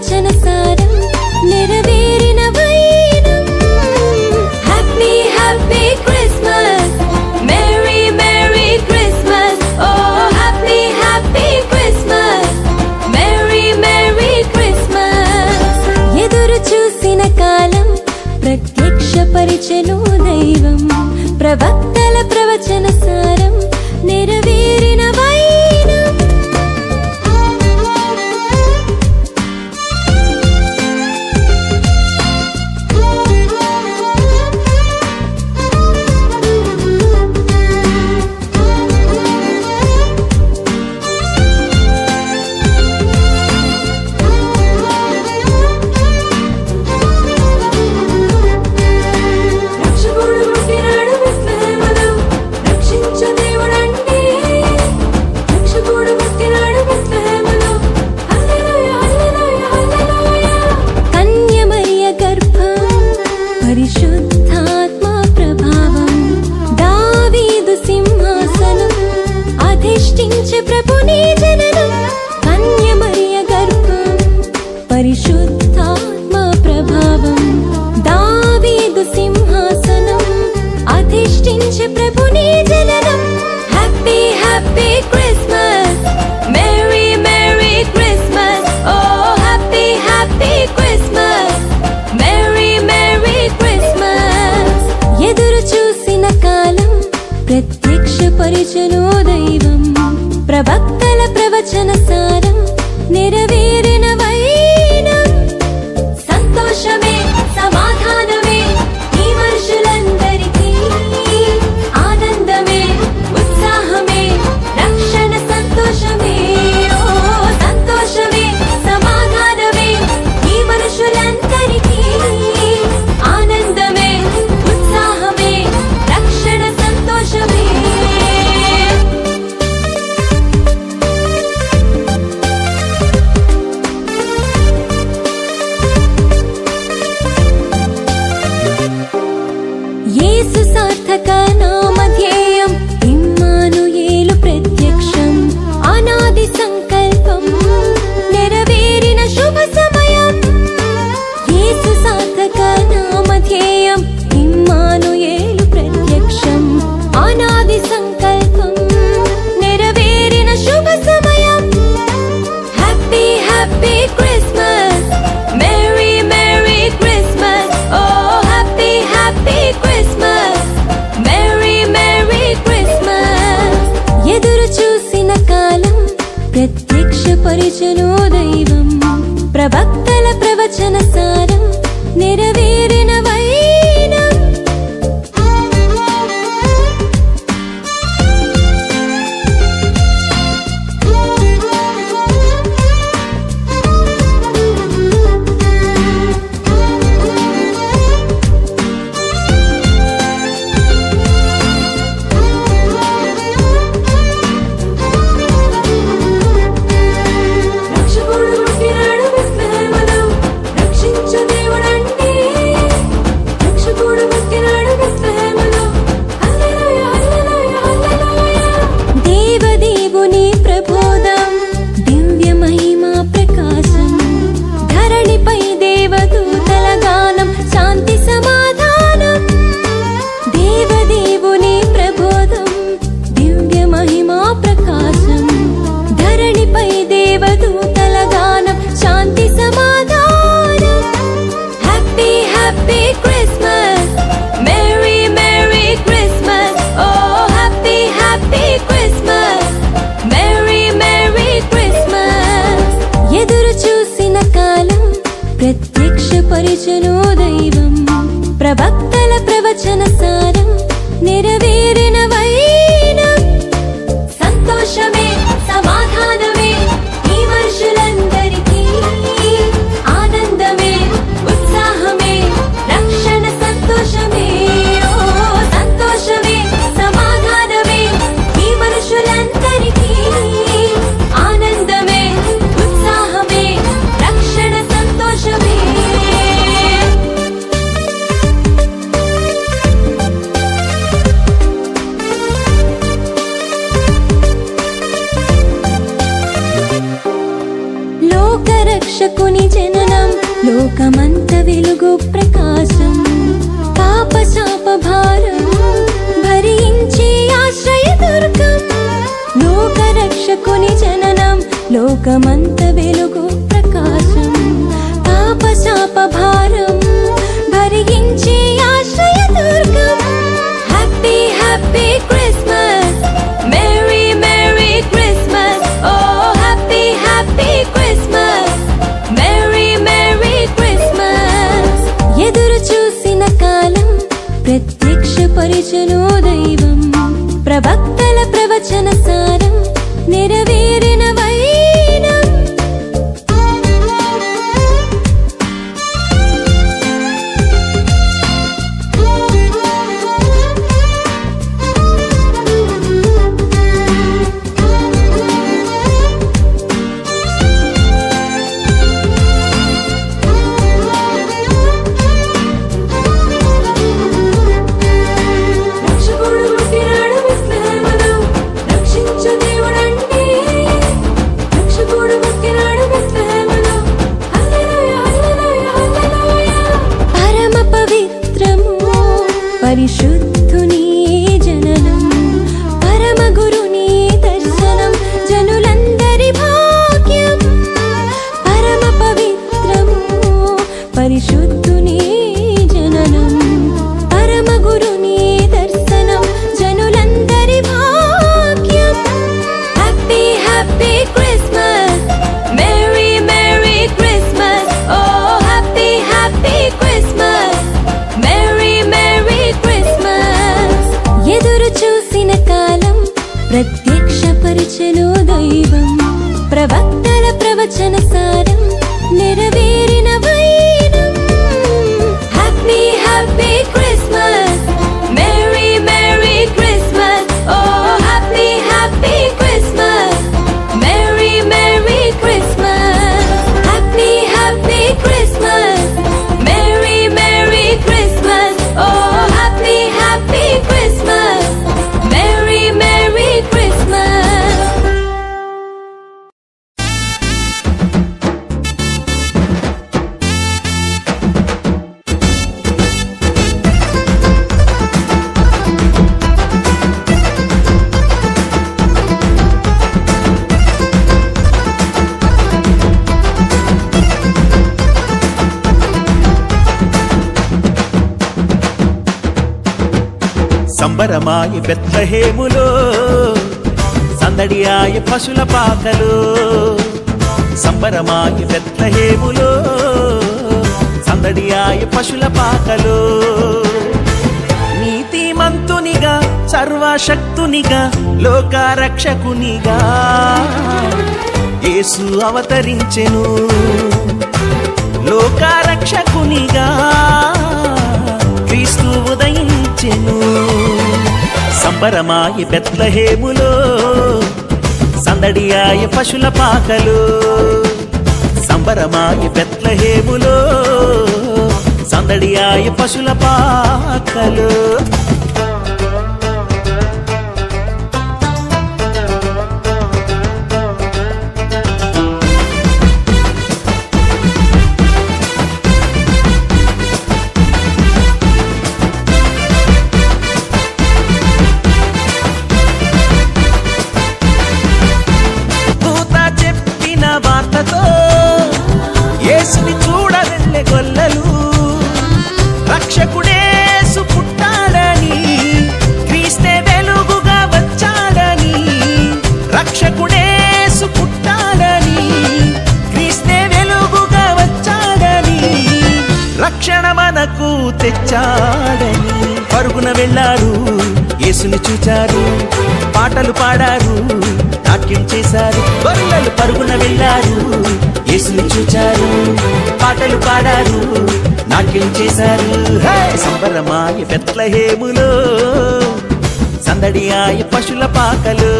ప్రవచన సారం నెరవేరిన వైనం. Happy happy Christmas, merry merry Christmas, ఓ happy happy Christmas, merry merry Christmas. ఎదురు చూసిన కాలం ప్రత్యక్షపరిచెను దైవం, ప్రవక్తల ప్రవచన సారం నెరవేరిన వైనం. ప్రత్యక్షపరిచెను దైవం, ప్రవక్తల ప్రవచన సారం నెరవేరిన వైనం. సంతోషమే సమాధానమే ఈ మనుషులందరికీ, ఆనందమే ఉత్సాహమే రక్షణ సంతోషమే. ఓ సంతోషమే సమాధానమే ఈ మనుషులందరికీ, ఆనందమే ఉత్సాహమే రక్షణ సంతోషమే. యేసు సార్థక నామధేయం, ఇమ్మానుయేలు ప్రత్యక్షం, అనాది సంకల్పం నెరవేరిన శుభ సమయం. యేసు సార్థక నామధేయం, ఇమ్మానుయేలు ప్రత్యక్షం, అనాది సంకల్పం నెరవేరిన శుభ సమయం. Happy happy Christmas, merry merry Christmas, ఓ happy happy Christmas, merry merry Christmas. ఎదురు చూసిన కాలం ప్రత్యక్షపరిచెను దైవం, ప్రవక్తల ప్రవచన సారం నెరవేరిన వైనం. దేవదేవుని ప్రబోధం, దివ్య మహిమా ప్రకాశం, ధరణిపై దేవదూతల గానం, శాంతి సమాధానం. దేవదేవుని ప్రబోధం, దివ్య మహిమా ప్రకాశం, ధరణిపై దేవదూతల గానం, శాంతి సమాధానం. Happy happy Christmas, merry merry Christmas, ఓ happy happy Christmas, merry merry Christmas. ఎదురు చూసిన కాలం ప్రత్యక్షపరిచెను దైవం, ప్రవక్తల ప్రవచన సారం నెరవేరిన వైనం. సంతోషమే సమాధానమే ఈ మనుషులందరికీ, ఆనందమే ఉత్సాహమే రక్షణ సంతోషమే. ఓ సంతోషమే సమాధానమే ఈ మనుషులందరికీ, ఆనందమే ఉత్సాహమే రక్షణ సంతోషమే. లోకరక్షకుని జననం లోకమంత వెలుగు ప్రకాశం పాప శాప భారం భరించి ఆశ్రయ దుర్గం లోకరక్షకుని జననం లోకమంత వెలుగు ప్రకాశం పాప శాప భారం భరించి ఆశ్రయ దుర్గం happy happy Christmas merry merry Christmas ఓ happy happy Christmas merry merry Christmas ఎదురు చూసిన కాలం ప్రత్యక్షపరిచెను దైవం ప్రవక్తల ప్రవచన సారం నెరవేరిన వైనం పరిశుద్ధుని జననం పరమ గురుని దర్శనం జనులందరి భాగ్యం పరమ పవిత్రము పరిశుద్ధుని జననం పరమ గురుని దర్శనం జనులందరి భాగ్యం happy happy Christmas merry merry Christmas ఓ happy happy Christmas merry merry Christmas ఎదురు చూసిన కాలం ప్రత్యక్షపరిచెను దైవం ప్రవక్తల ప్రవచన సారం నెరవేరిన వైనం happy happy Christmas merry merry Christmas ఓ happy happy Christmas merry merry Christmas happy happy Christmas merry merry Christmas ఓ happy happy Christmas merry merry Christmas సంబరమాయ బెత్లెహేములో సందడియాయ పశుల పాకలో సంబరమాయ బెత్లెహేములో సందడియాయ పశుల పాకలో నీతిమంతునిగా సర్వశక్తునిగా లోకరక్షకునిగా యేసు అవతరించెను లోకరక్షకునిగా క్రీస్తు ఉదయించెను సంబరమాయ బెత్లెహేములో సందడియాయ పశుల పాకలో సంబరమాయ బెత్లెహేములో సందడియాయ పశుల పాకలో యేసుని చూడవెళ్ళే గొల్లలు రక్షకుడేసు పుట్టాడని క్రీస్తే వెలుగుగా వచ్చాడని రక్షకుడేసు పుట్టాడని క్రీస్తే వెలుగుగా వచ్చాడని రక్షణ మనకు తెచ్చాడని పరుగున వెళ్ళారు యేసుని చూచారు పాటలు పాడారు నాట్యం చేశారు గొల్లలు పరుగున వెళ్ళారు యేసుని చూచారు పాటలు పాడారు నాట్యం చేశారు సంబరమాయ బెత్లెహేములో సందడియాయ పశుల పాకలో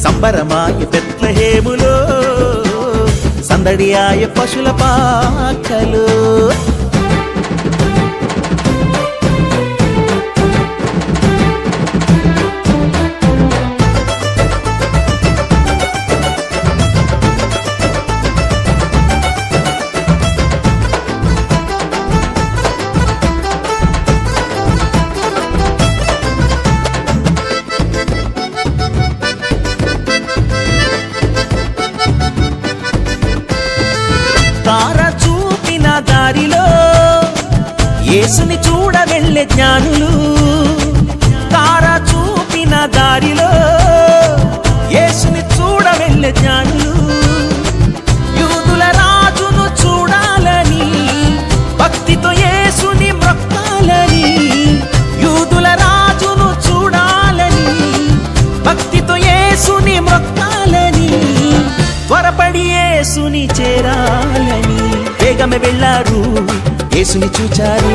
సంబరమాయ బెత్లెహేములో సందడియాయ పశుల పాకలో యేసుని చూడ వెళ్ళే జ్ఞానులు తార చూపిన దారిలో యేసుని చూడ వెళ్ళే జ్ఞానులు యూదుల రాజును చూడాలని భక్తితో యేసుని మొక్కాలని యూదుల రాజును చూడాలని భక్తితో యేసుని మొక్కాలని త్వరపడి యేసుని చేరాలని వేగమే వెళ్ళారు యేసుని చూచారు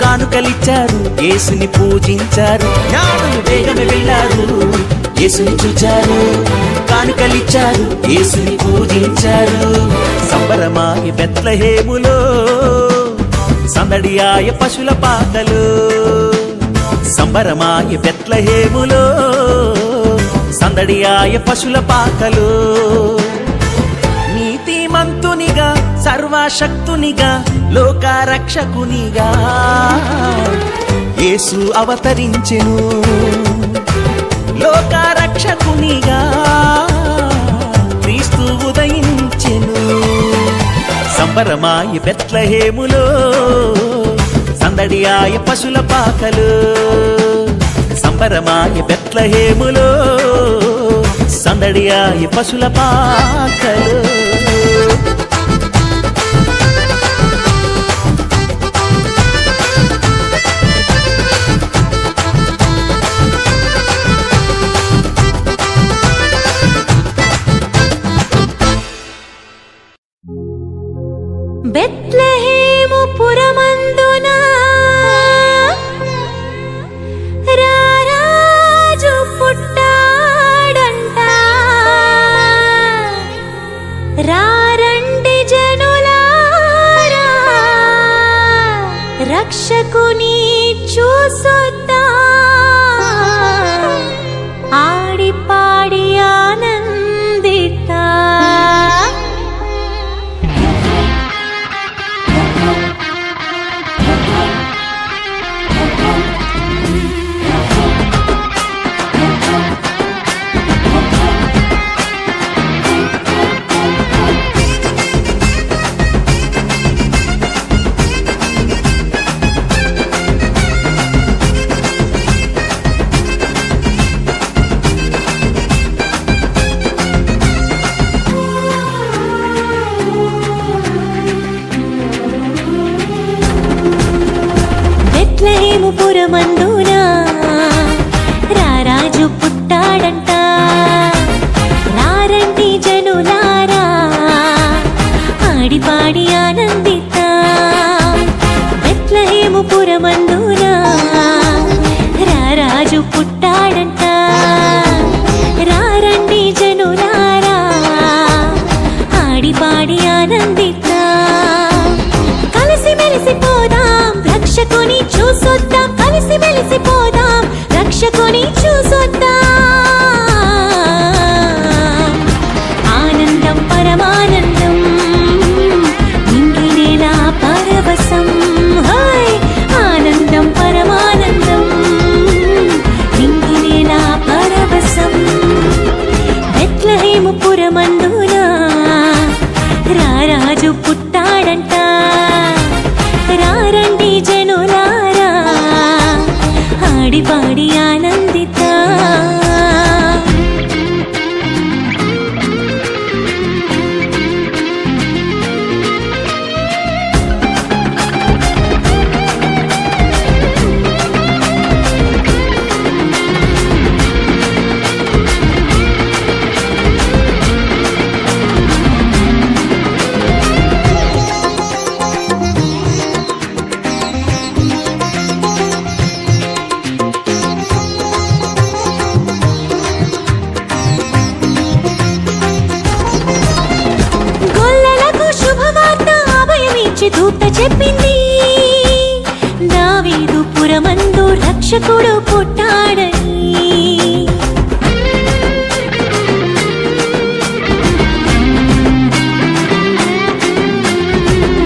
కానుకలిచ్చారు యేసుని పూజించారు జ్ఞానులు వేగమే వెళ్ళారు యేసుని చూచారు కానుకలిచ్చారు యేసుని పూజించారు సంబరమాయ బెత్లెహేములో సందడియాయ పశుల పాకలు సంబరమాయ బెత్లెహేములో సందడియాయ పశుల పాకలు నీతిమంతునిగా సర్వశక్తునిగా లోకరక్షకునిగా యేసు అవతరించెను లోకరక్షకునిగా క్రీస్తు ఉదయించెను సంబరమాయ బెత్లెహేములో సందడియాయ పశుల పాకలు సంబరమాయ బెత్లెహేములో సందడియాయ పశుల పాకలు బెత్లెహేము పురమందున రారాజు పుట్టాడంట రారండి జనులారా రక్షకుని చూసొద్దా ఆడి పాడి ఆనందితా బెత్లెహేము పురమందున రారాజు పుట్టాడంట రారండి జనులారా ఆడిపాడి ఆనందితా బెత్లెహేము పురమందున రారాజు పుట్టాడంట రారండి జనులారా ఆడిపాడి ఆనందితా కలిసి మెలిసిపోదాం రక్షకుని చూసొద్దాం కలిసి మెలిసిపోదాం రక్షకుని చూసొద్దాం ఆనందం పరమానందం నింగినేలా పరవశం హాయ్ ఆనందం పరమానందం నింగినేలా పరవశం బెత్లెహేము పురమందున రారాజు పుట్టాడంట రారండి జనులారా ఆడిపాడి ఆనందితా దూత చెప్పింది దావీదు పురమందు రక్షకుడు పుట్టాడని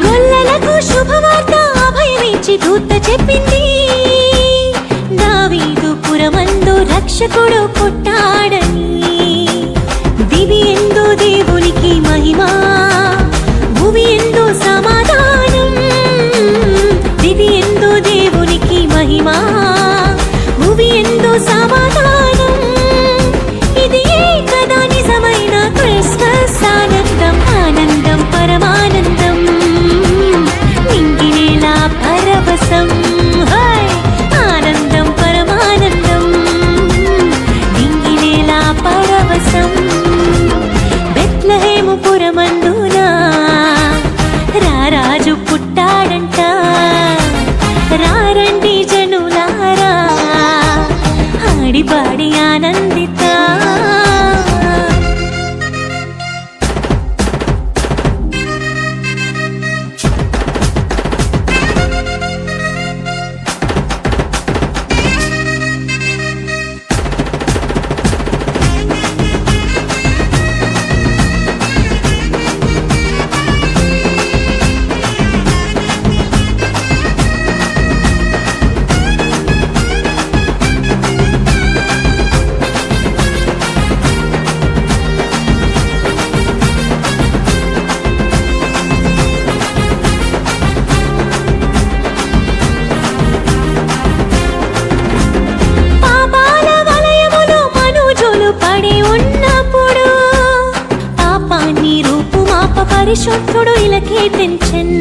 గొల్లలకు శుభవార్త అభయమిచ్చి దూత చెప్పింది దావీదు పురమందు రక్షకుడు పుట్టాడని దివి ఎందు దేవునికి మహిమ భూమి ఎందు సమాధానం దివి ఎందు పరిశుద్ధుడు ఇలకే తెంచెన్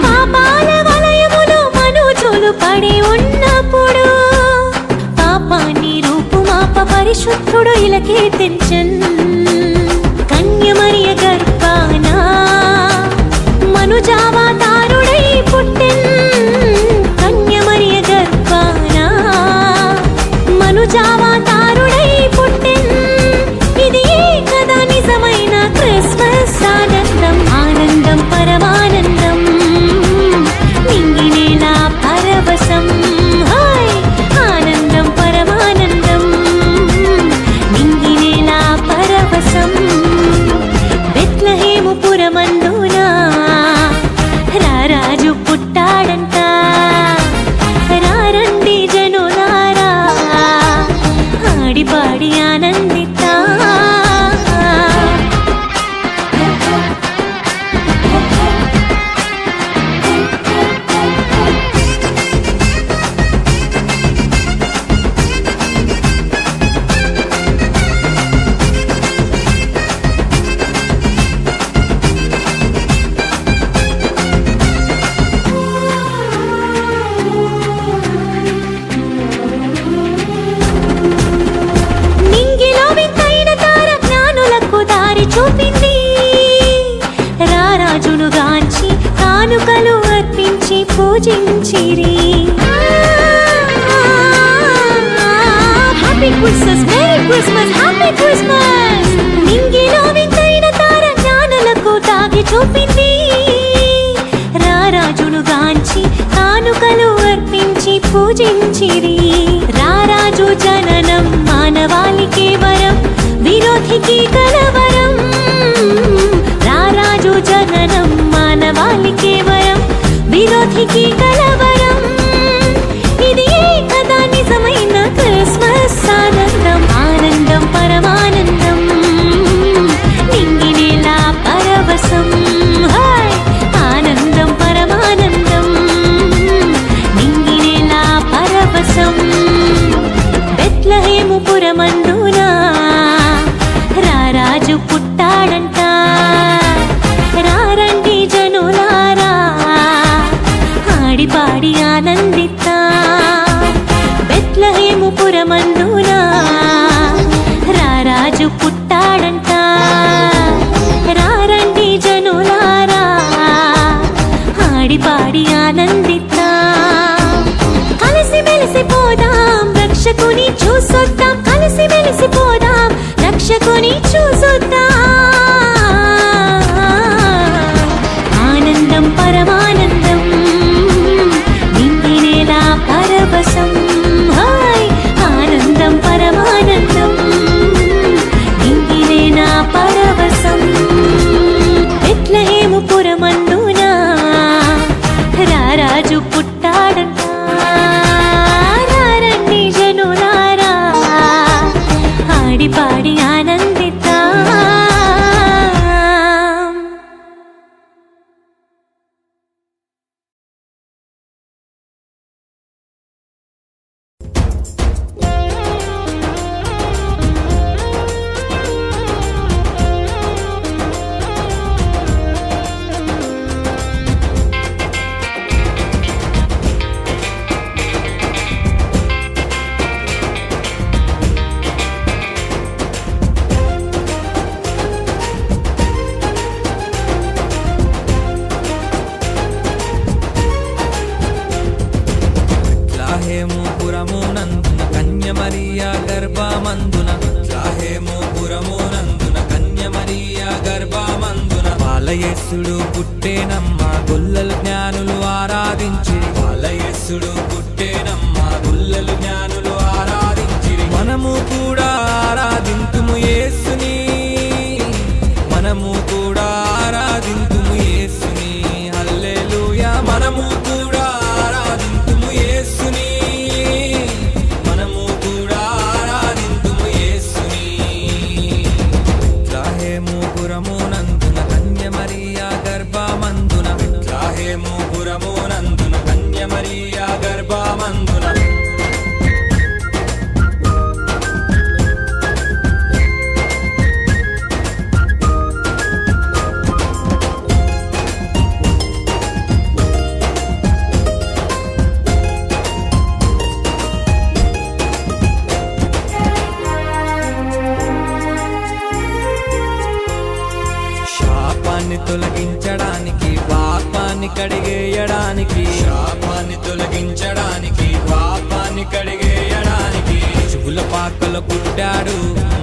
పాపాల వలయములో మనుజులు పడి ఉన్నప్పుడు పాపాన్ని రూపుమాప పరిశుద్ధుడు ఇలకే తెంచెన్ కన్యమరియ గర్భాన మనుజావతారుడై పుట్టెన్ కన్యమరియ గర్భాన మనుజావతారుడై పుట్టెన్ ఇది కదా నిజమైన క్రిస్మస్ ఆనందం ఆనందం పరమానందం నింగినేలా పరవశం హాయ్ ఆనందం పరమానందం నింగినేలా పరవశం బెత్లెహేము పురమందున రారాజు పుట్టాడంట రారండి జనులారా ఆడిపాడి ఆనందితా చూపింది రారాజును గాంచి కానుకలు అర్పించి పూజించిరి happy Christmas merry Christmas happy Christmas నింగిలో వింతైన తార జ్ఞానులకు తాగి చూపింది రారాజును గాంచి కానుకలు అర్పించి పూజించిరి రారాజు జననం మానవాళికే వరం విరోధికి కలవరం రారాజు జననం మానవాళికే వరం విరోధికి కలవరం ఇది కదా నిజమైన క్రిస్మస్ ఆనందం ఆనందం పరమానందం నింగినేలా పరవశం హాయ్ ఆనందం పరమానందం నింగినేలా పరవశం బెత్లెహేము పురమందున రారాజు పుట్టాడంట రారండి జనులారా ఆడిపాడి ఆనందితా బెత్లెహేము పురమందున రారాజు పుట్టాడంట రారండి జనులారా ఆడిపాడి ఆనందితా కలిసి మెలిసిపోదాం రక్షకుని చూసొద్దాం కలిసి మెలిసిపోదాం రక్షకుని చూసొద్దాం ఆనందం పరమానందం నింగినేలా పరవశం హాయ్ ఆనందం పరమానందం నింగినేలా పరవశం బెత్లెహేము పురమందున రారాజు పుట్టాడంట రారండి జనులారా ఆడిపాడి ఆనందితా బాలయేసుడు పుట్టేనమ్మా గొల్లలు జ్ఞానులు ఆరాధించిరి బాలయేసుడు పుట్టేనమ్మా గొల్లలు జ్ఞానులు ఆరాధించిరి మనము కూడా ఆరాధింతుము యేసుని మనము కూడా ఆరాధింతుము యేసుని హల్లెలూయా మనము కూడా ఆరాధింతుము యేసుని మనము కూడా ఆరాధింతుము యేసుని త్రాహేము పురమునందున కన్యమరియా గర్భమందున త్రాహేము పురమునందున కన్యమరియా గర్భ చేయడానికి, శాపాన్ని తొలగించడానికి, పాపాన్ని కడిగేయడానికి పశువుల పాకలో పుట్టాడు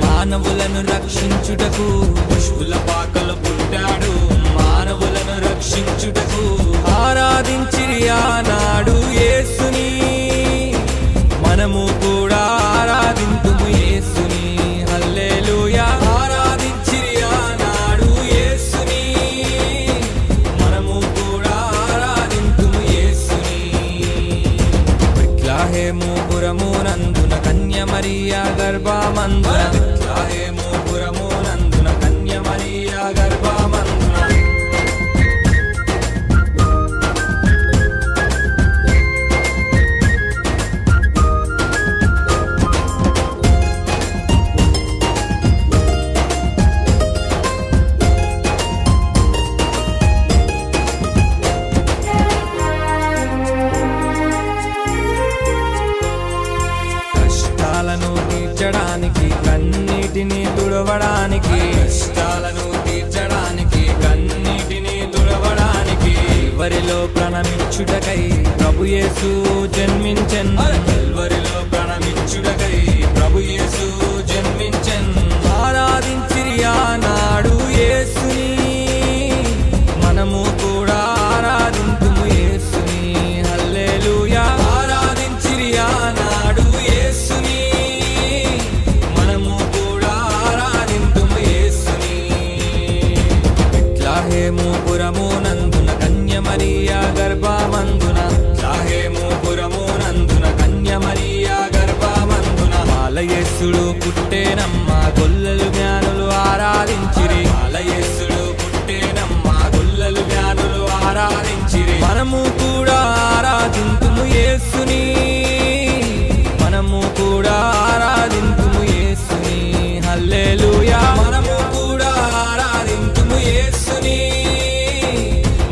మానవులను రక్షించుటకు. పశువుల పాకలో పుట్టాడు మానవులను రక్షించుటకు. ఆరాధించిరి ఆనాడు యేసుని, మనము కూడా ఆరాధింతుము యేసుని. హల్లెలూయా. ఆరాధించిరి ఆనాడు యేసుని, మనము కూడా ఆరాధింతుము యేసుని. బెత్లెహేము పురమునందున కన్య మరియ గర్భమందున, బెత్లెహేము పురమునందున కన్య మరియ గర్భమందున తీర్చడానికి, కన్నీటిని తుడవడానికి, కష్టాలను తీర్చడానికి, కన్నీటిని తుడవడానికి, కల్వరిలో ప్రాణమిచ్చుటకై ప్రభు యేసు జన్మించెన్. కల్వరిలో ప్రాణమిచ్చుటకై ప్రభు యేసు జన్మించెన్. ఆరాధించిరి ఆనాడు యేసుని, మనము కూడా ఆరాధింతుము యేసుని. హల్లెలూయా. ఆరాధించిరి ఆనాడు యేసుని, మనము కూడా ఆరాధింతుము యేసుని. బెత్లెహేము పురమునందున కన్య మరియ గర్భమందున, బెత్లెహేము పురమునందున కన్య మరియ గర్భమందున బాలయేసుడు పుట్టేనమ్మ, గొల్లలు జ్ఞానులు ఆరాధించిరి. బాలయేసుడు పుట్టేనమ్మ, గొల్లలు జ్ఞానులు ఆరాధించిరి. మనము కూడా ఆరాధింతుము యేసుని, మనము కూడా ఆరాధింతుము యేసుని. హల్లెలూయా. మనము కూడా ఆరాధింతుము యేసుని,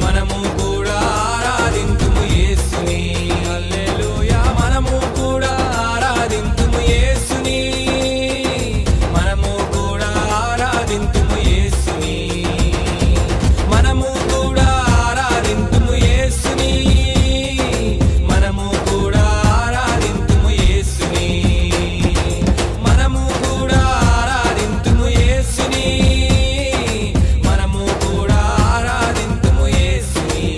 మనము కూడా ఆరాధింతుము యేసుని. హల్లెలూయా. మనము కూడా ఆరాధింతుము యేసుని, మనము కూడా ఆరాధింతుము యేసుని. మనము కూడా ఆరాధింతుము యేసుని, మనము కూడా ఆరాధింతుము యేసుని. మనము కూడా ఆరాధింతుము యేసుని, మనము కూడా ఆరాధింతుము యేసుని.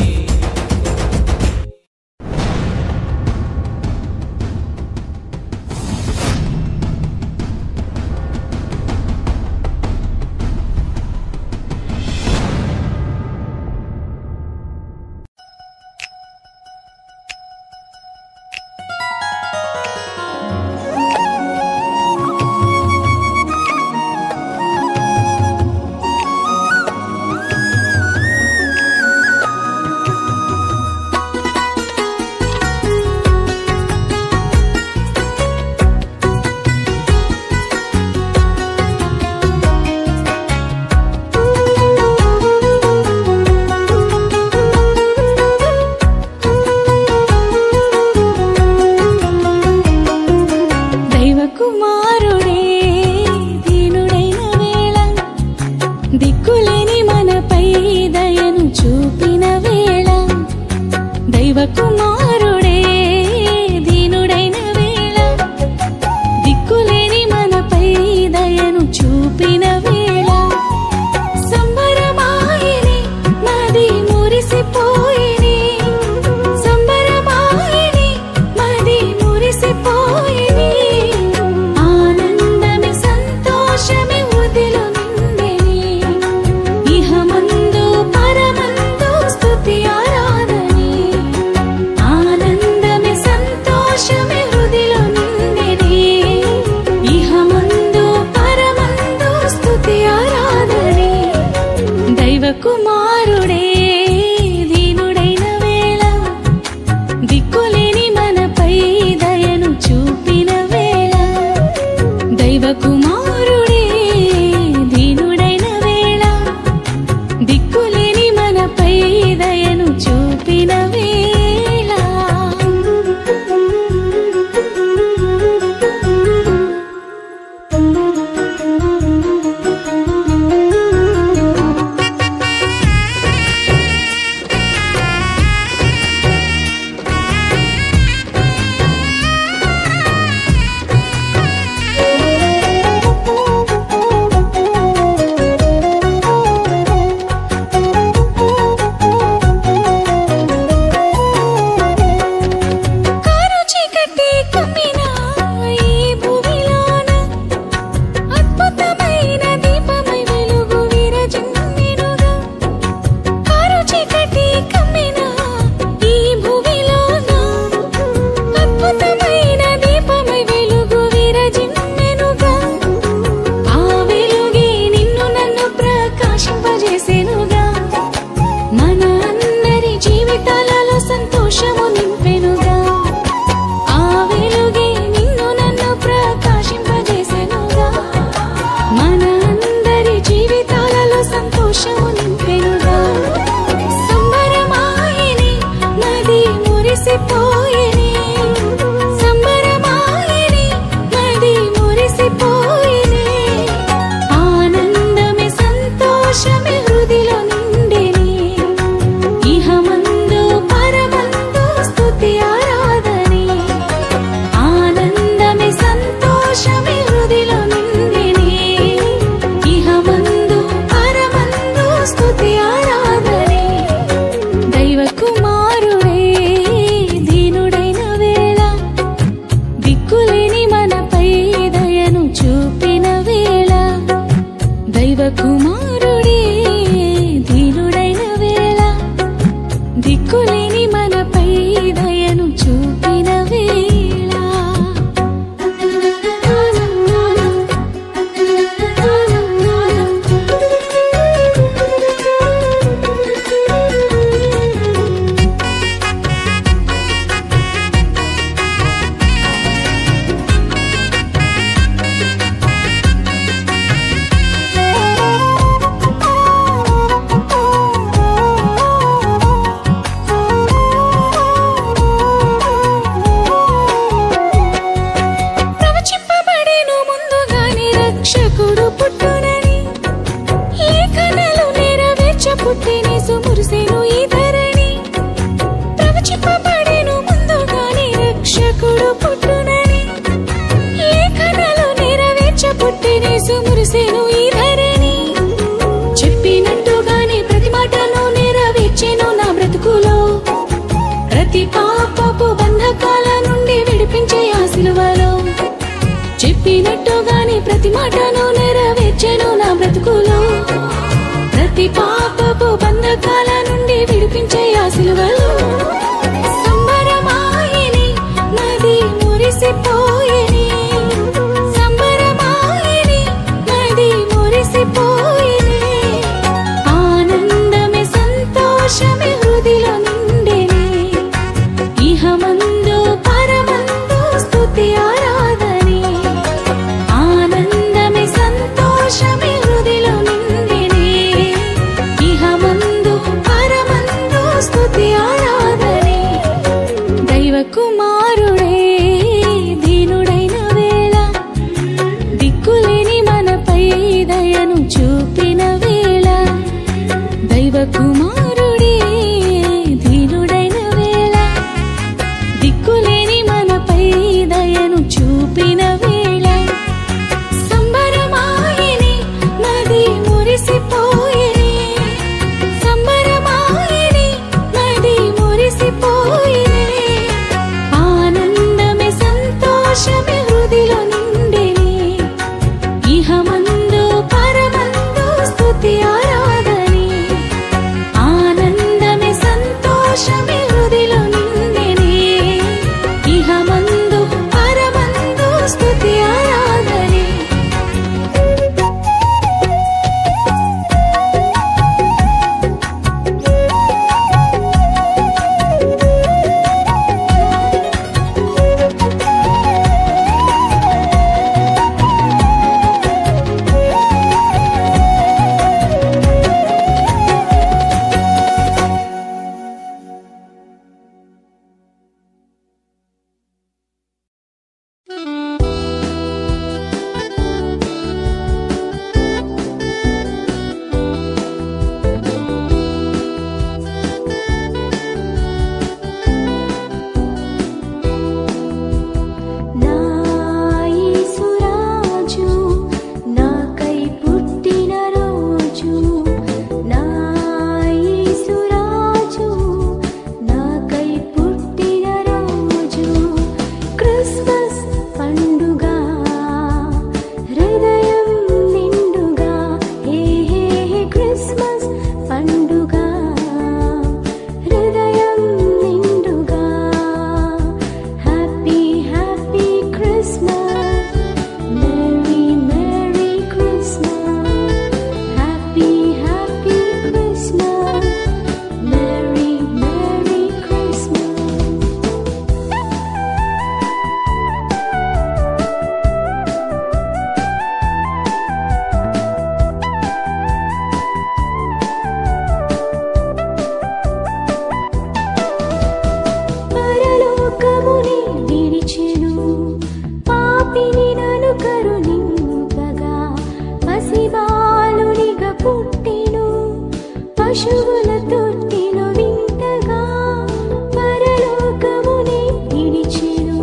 దైవకుమారుడే దీనుడైన వేళ, దిక్కులేని మనపై దయను చూపిన వేళ. దైవకుమారుడే దీనుడైన వేళ, దిక్కులేని మనపై దయను చూపిన వేళ. సంబరమాయని మది మురిసిపోయిని, సంబరమాయని మది మురిసిపోయిని. ఆనందమే సంతోషమే ఉదిలో నిండెని, ఇహమందు పరమందు స్తుతి ఆరాధని. ఆనందమే సంతోషమే హృదిలో నిండెని, ఇహమందు పరమందు స్తుతి ఆరాధని. దైవకుమారుడే దీనుడైన వేళ, దిక్కులేని మనపై దయను చూపిన వేళ. దైవకుమారుడే దీనుడైన వేళ, దిక్కులేని మనపై దయను చూపిన వేళ. ప్రతి మాటను నెరవేర్చెను నా బ్రతుకులో. ప్రతి పాపపు బంధకాల నుండి విడిపించే ఆ సిలువలో సంబరమాయని నది మురిసిపోయెని. సంబరమాయని నది మురిసిపోయెని. ఆనందమే సంతోషమే హృదిలో నిండెని. ఇహమందు పరమందు స్తుతి ఆరాధనే. ఆనందమే సంతోషమే హృదిలో నిండెని. ఇహమందు పరమందు స్తుతి ఆరాధనే. దైవ కుమారుడే దీనుడైన వేళ దిక్కులేని మనపై దయను చూపిన వేళ. దైవ కుమారుడే దీనుడైన వేళ దిక్కులేని మనపై దయను చూపిన వేళ. సంబరమాయని నది మురిసిపోయెని. సంబరమాయని నది మురిసిపోయెని. ఆనందమే సంతోషమే హృదిలో నిండెని. ఇహమందు పరమందు స్తుతి ఆరాధనే. ఆనందమే సంతోషమే హృదిలో నిండెని. ఇహమందు పరమందు స్తుతి ఆరాధనే. నా యేసురాజు నాకై పుట్టిన రోజు. నా యేసురాజు నాకై పుట్టిన రోజు. క్రిస్మస్ పండుగ హృదయం నిండుగా. హే హే హే క్రిస్మస్ పండుగ హృదయం నిండుగా. Happy happy Christmas merry merry Christmas. Happy happy Christmas merry merry Christmas. పరలోకముని విడిచెను పాపిని నన్ను కరుణింపగా. పసిబాలునిగా పుట్టెను పశువుల తొట్టిలో వింతగా. పరలోకముని విడిచెను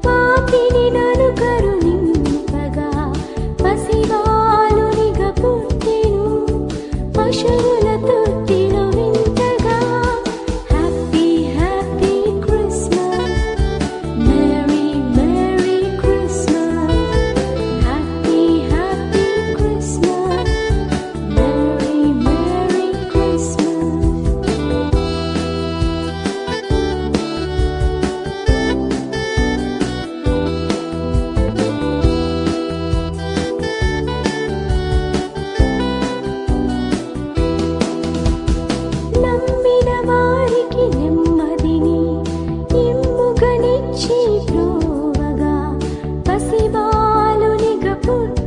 పాపిని నన్ను కరుణింపగా. పసిబాలునిగా పుట్టెను పశువుల తొట్టిలో వింతగా. Happy happy Christmas merry merry Christmas. Happy happy Christmas merry merry Christmas. నమ్మిన వారికి నెమ్మదిని ఇమ్ముగనిచ్చి ప్రోవగా. పసిబాలునిగా పుట్టి